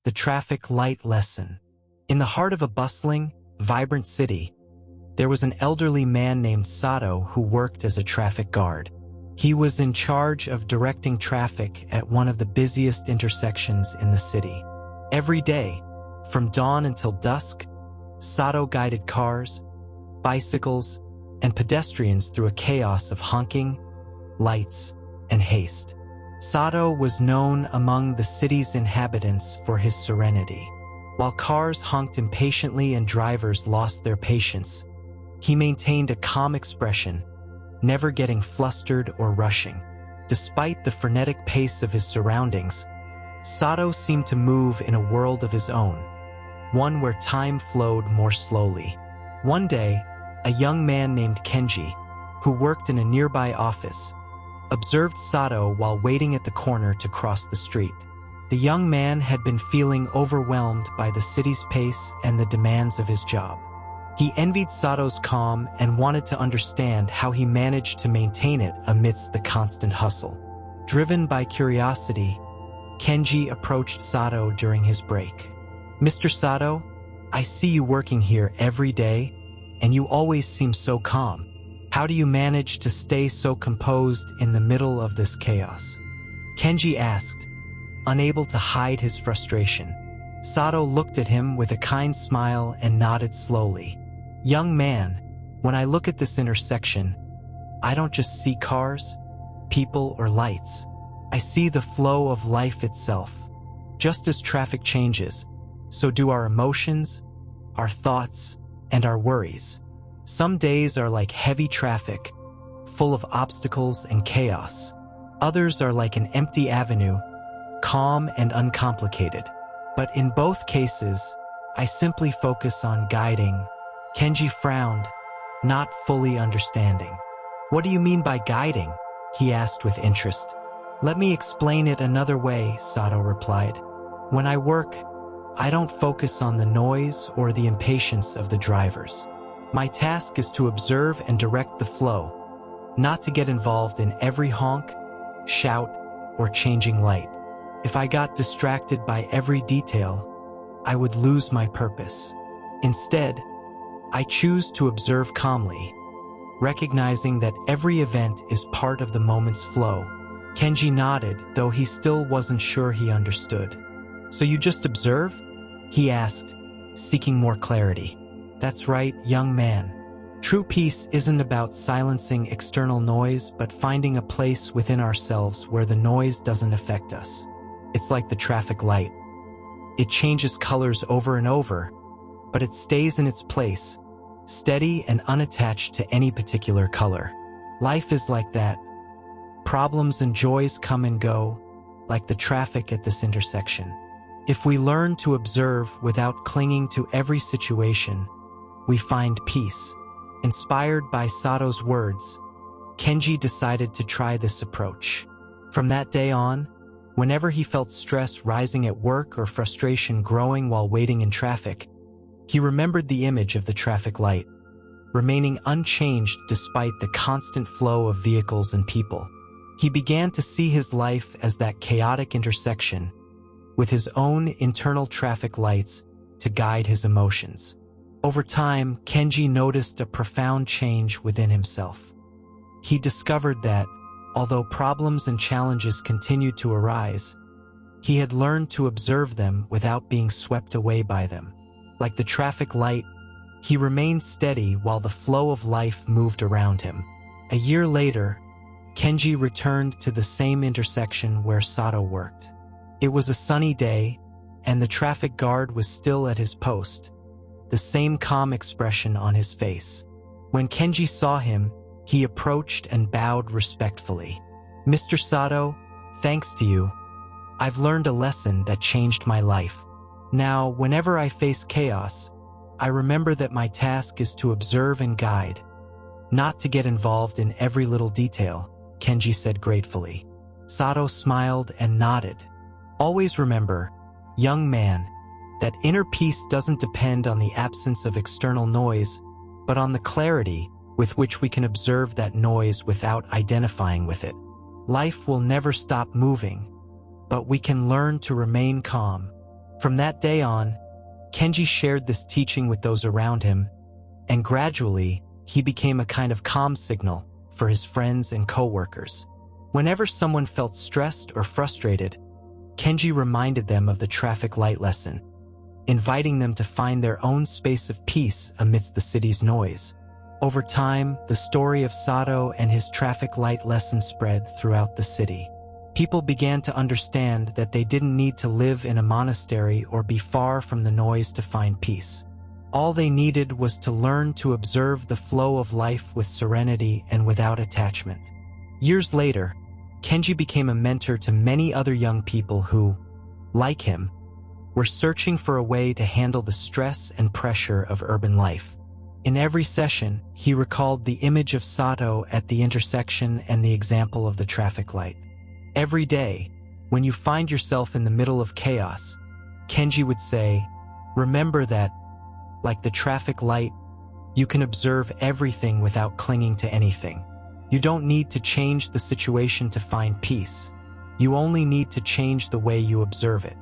The Traffic Light Lesson. In the heart of a bustling, vibrant city, there was an elderly man named Sato who worked as a traffic guard. He was in charge of directing traffic at one of the busiest intersections in the city. Every day, from dawn until dusk, Sato guided cars, bicycles, and pedestrians through a chaos of honking, lights, and haste. Sato was known among the city's inhabitants for his serenity. While cars honked impatiently and drivers lost their patience, he maintained a calm expression, never getting flustered or rushing. Despite the frenetic pace of his surroundings, Sato seemed to move in a world of his own, one where time flowed more slowly. One day, a young man named Kenji, who worked in a nearby office, observed Sato while waiting at the corner to cross the street. The young man had been feeling overwhelmed by the city's pace and the demands of his job. He envied Sato's calm and wanted to understand how he managed to maintain it amidst the constant hustle. Driven by curiosity, Kenji approached Sato during his break. "Mr. Sato, I see you working here every day, and you always seem so calm. How do you manage to stay so composed in the middle of this chaos?" Kenji asked, unable to hide his frustration. Sato looked at him with a kind smile and nodded slowly. "Young man, when I look at this intersection, I don't just see cars, people, or lights. I see the flow of life itself. Just as traffic changes, so do our emotions, our thoughts, and our worries. Some days are like heavy traffic, full of obstacles and chaos. Others are like an empty avenue, calm and uncomplicated. But in both cases, I simply focus on guiding." Kenji frowned, not fully understanding. "What do you mean by guiding?" he asked with interest. "Let me explain it another way," Sato replied. "When I work, I don't focus on the noise or the impatience of the drivers. My task is to observe and direct the flow, not to get involved in every honk, shout, or changing light. If I got distracted by every detail, I would lose my purpose. Instead, I choose to observe calmly, recognizing that every event is part of the moment's flow." Kenji nodded, though he still wasn't sure he understood. "So you just observe?" he asked, seeking more clarity. "That's right, young man. True peace isn't about silencing external noise, but finding a place within ourselves where the noise doesn't affect us. It's like the traffic light. It changes colors over and over, but it stays in its place, steady and unattached to any particular color. Life is like that. Problems and joys come and go, like the traffic at this intersection. If we learn to observe without clinging to every situation, we find peace." Inspired by Sato's words, Kenji decided to try this approach. From that day on, whenever he felt stress rising at work or frustration growing while waiting in traffic, he remembered the image of the traffic light, remaining unchanged despite the constant flow of vehicles and people. He began to see his life as that chaotic intersection, with his own internal traffic lights to guide his emotions. Over time, Kenji noticed a profound change within himself. He discovered that, although problems and challenges continued to arise, he had learned to observe them without being swept away by them. Like the traffic light, he remained steady while the flow of life moved around him. A year later, Kenji returned to the same intersection where Sato worked. It was a sunny day, and the traffic guard was still at his post, the same calm expression on his face. When Kenji saw him, he approached and bowed respectfully. "Mr. Sato, thanks to you, I've learned a lesson that changed my life. Now, whenever I face chaos, I remember that my task is to observe and guide, not to get involved in every little detail," Kenji said gratefully. Sato smiled and nodded. "Always remember, young man, that inner peace doesn't depend on the absence of external noise, but on the clarity with which we can observe that noise without identifying with it. Life will never stop moving, but we can learn to remain calm, From that day on, Kenji shared this teaching with those around him, and gradually, he became a kind of calm signal for his friends and co-workers. Whenever someone felt stressed or frustrated, Kenji reminded them of the traffic light lesson, inviting them to find their own space of peace amidst the city's noise. Over time, the story of Sato and his traffic light lesson spread throughout the city. People began to understand that they didn't need to live in a monastery or be far from the noise to find peace. All they needed was to learn to observe the flow of life with serenity and without attachment. Years later, Kenji became a mentor to many other young people who, like him, were searching for a way to handle the stress and pressure of urban life. In every session, he recalled the image of Sato at the intersection and the example of the traffic light. Every day, when you find yourself in the middle of chaos, Kenji would say, "Remember that, like the traffic light, you can observe everything without clinging to anything. You don't need to change the situation to find peace. You only need to change the way you observe it."